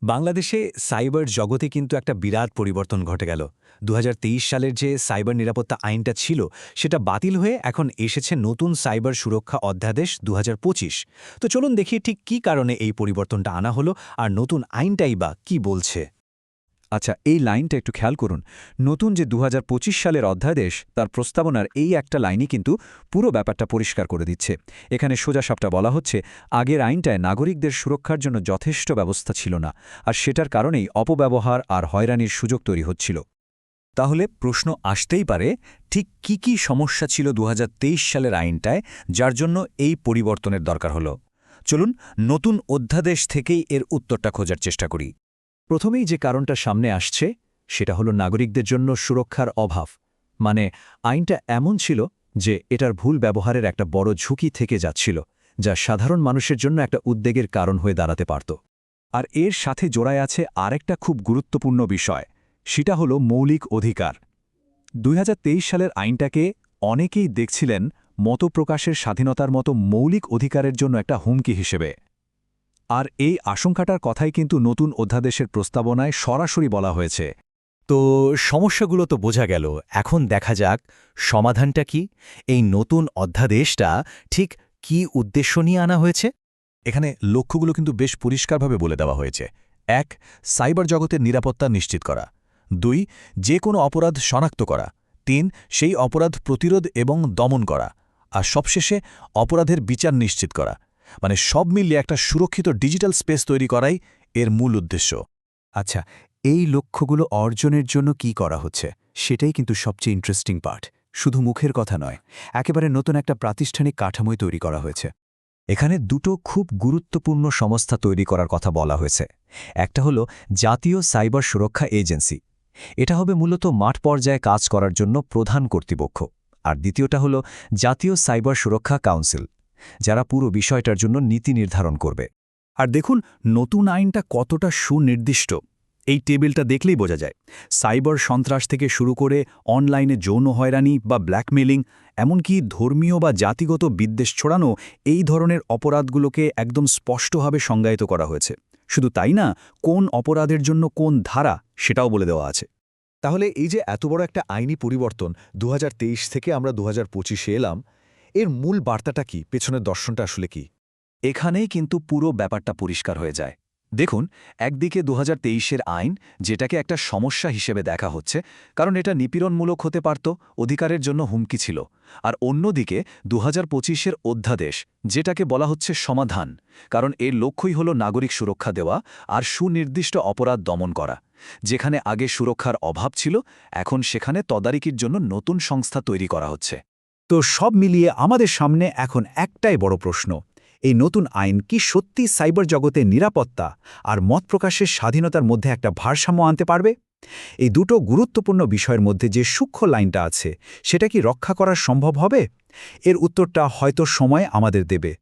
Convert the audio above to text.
বাংলাদেশে সাইবার জগতে কিন্তু একটা বিরাট পরিবর্তন ঘটে গেল। ২০২৩ সালের যে সাইবার নিরাপত্তা আইনটা ছিল, সেটা বাতিল হয়ে এখন এসেছে নতুন সাইবার সুরক্ষা অধ্যাদেশ ২০২৫। তো চলুন দেখি ঠিক কী কারণে এই পরিবর্তনটা আনা হলো, আর নতুন আইনটাই বা কী বলছে। আচ্ছা, এই লাইনটা একটু খেয়াল করুন। নতুন যে ২০২৫ সালের অধ্যাদেশ, তার প্রস্তাবনার এই একটা লাইনই কিন্তু পুরো ব্যাপারটা পরিষ্কার করে দিচ্ছে। এখানে সোজাসাপটা বলা হচ্ছে, আগের আইনটায় নাগরিকদের সুরক্ষার জন্য যথেষ্ট ব্যবস্থা ছিল না, আর সেটার কারণেই অপব্যবহার আর হয়রানির সুযোগ তৈরি হচ্ছিল। তাহলে প্রশ্ন আসতেই পারে, ঠিক কি সমস্যা ছিল ২০২৩ সালের আইনটায়, যার জন্য এই পরিবর্তনের দরকার হলো? চলুন নতুন অধ্যাদেশ থেকেই এর উত্তরটা খোঁজার চেষ্টা করি। প্রথমেই যে কারণটা সামনে আসছে, সেটা হলো নাগরিকদের জন্য সুরক্ষার অভাব। মানে আইনটা এমন ছিল যে এটার ভুল ব্যবহারের একটা বড় ঝুঁকি থেকে যাচ্ছিল, যা সাধারণ মানুষের জন্য একটা উদ্বেগের কারণ হয়ে দাঁড়াতে পারত। আর এর সাথে জোড়ায় আছে আরেকটা খুব গুরুত্বপূর্ণ বিষয়, সেটা হলো মৌলিক অধিকার। ২০২৩ সালের আইনটাকে অনেকেই দেখছিলেন মতপ্রকাশের স্বাধীনতার মতো মৌলিক অধিকারের জন্য একটা হুমকি হিসেবে। আর এই আশঙ্কাটার কথাই কিন্তু নতুন অধ্যাদেশের প্রস্তাবনায় সরাসরি বলা হয়েছে। তো সমস্যাগুলো তো বোঝা গেল, এখন দেখা যাক সমাধানটা কি। এই নতুন অধ্যাদেশটা ঠিক কি উদ্দেশ্য নিয়ে আনা হয়েছে? এখানে লক্ষ্যগুলো কিন্তু বেশ পরিষ্কারভাবে বলে দেওয়া হয়েছে। ১. সাইবার জগতের নিরাপত্তা নিশ্চিত করা। ২. যে কোনো অপরাধ শনাক্ত করা। ৩. সেই অপরাধ প্রতিরোধ এবং দমন করা। আর সবশেষে অপরাধের বিচার নিশ্চিত করা। মানে সব মিলিয়ে একটা সুরক্ষিত ডিজিটাল স্পেস তৈরি করাই এর মূল উদ্দেশ্য। আচ্ছা, এই লক্ষ্যগুলো অর্জনের জন্য কি করা হচ্ছে, সেটাই কিন্তু সবচেয়ে ইন্টারেস্টিং পার্ট। শুধু মুখের কথা নয়, একেবারে নতুন একটা প্রাতিষ্ঠানিক কাঠামোই তৈরি করা হয়েছে। এখানে দুটো খুব গুরুত্বপূর্ণ সংস্থা তৈরি করার কথা বলা হয়েছে। একটা হলো জাতীয় সাইবার সুরক্ষা এজেন্সি। এটা হবে মূলত মাঠ পর্যায়ে কাজ করার জন্য প্রধান কর্তৃপক্ষ। আর দ্বিতীয়টা হলো জাতীয় সাইবার সুরক্ষা কাউন্সিল, যারা পুরো বিষয়টার জন্য নীতি নির্ধারণ করবে। আর দেখুন নতুন আইনটা কতটা সুনির্দিষ্ট। এই টেবিলটা দেখলেই বোঝা যায়, সাইবার সন্ত্রাস থেকে শুরু করে অনলাইনে যৌন হয়রানি বা ব্ল্যাকমেলিং, এমনকি ধর্মীয় বা জাতিগত বিদ্বেষ ছড়ানো, এই ধরনের অপরাধগুলোকে একদম স্পষ্টভাবে সংজ্ঞায়িত করা হয়েছে। শুধু তাই না, কোন অপরাধের জন্য কোন ধারা সেটাও বলে দেওয়া আছে। তাহলে এই যে এত বড় একটা আইনি পরিবর্তন ২০২৩ থেকে আমরা ২০২৫-এ এলাম, এর মূল বার্তাটা কি, পেছনের দর্শনটা আসলে কি? এখানেই কিন্তু পুরো ব্যাপারটা পরিষ্কার হয়ে যায়। দেখুন, একদিকে ২০২৩-এর আইন, যেটাকে একটা সমস্যা হিসেবে দেখা হচ্ছে, কারণ এটা নিপীড়নমূলক হতে পারত, অধিকারের জন্য হুমকি ছিল। আর অন্যদিকে ২০২৫-এর অধ্যাদেশ, যেটাকে বলা হচ্ছে সমাধান, কারণ এর লক্ষ্যই হল নাগরিক সুরক্ষা দেওয়া আর সুনির্দিষ্ট অপরাধ দমন করা। যেখানে আগে সুরক্ষার অভাব ছিল, এখন সেখানে তদারকির জন্য নতুন সংস্থা তৈরি করা হচ্ছে। তো সব মিলিয়ে আমাদের সামনে এখন একটাই বড় প্রশ্ন, এই নতুন আইন কি সত্যি সাইবার জগতে নিরাপত্তা আর মত প্রকাশের স্বাধীনতার মধ্যে একটা ভারসাম্য আনতে পারবে? এই দুটো গুরুত্বপূর্ণ বিষয়ের মধ্যে যে সূক্ষ্ম লাইনটা আছে, সেটা কি রক্ষা করা সম্ভব হবে? এর উত্তরটা হয়তো সময় আমাদের দেবে।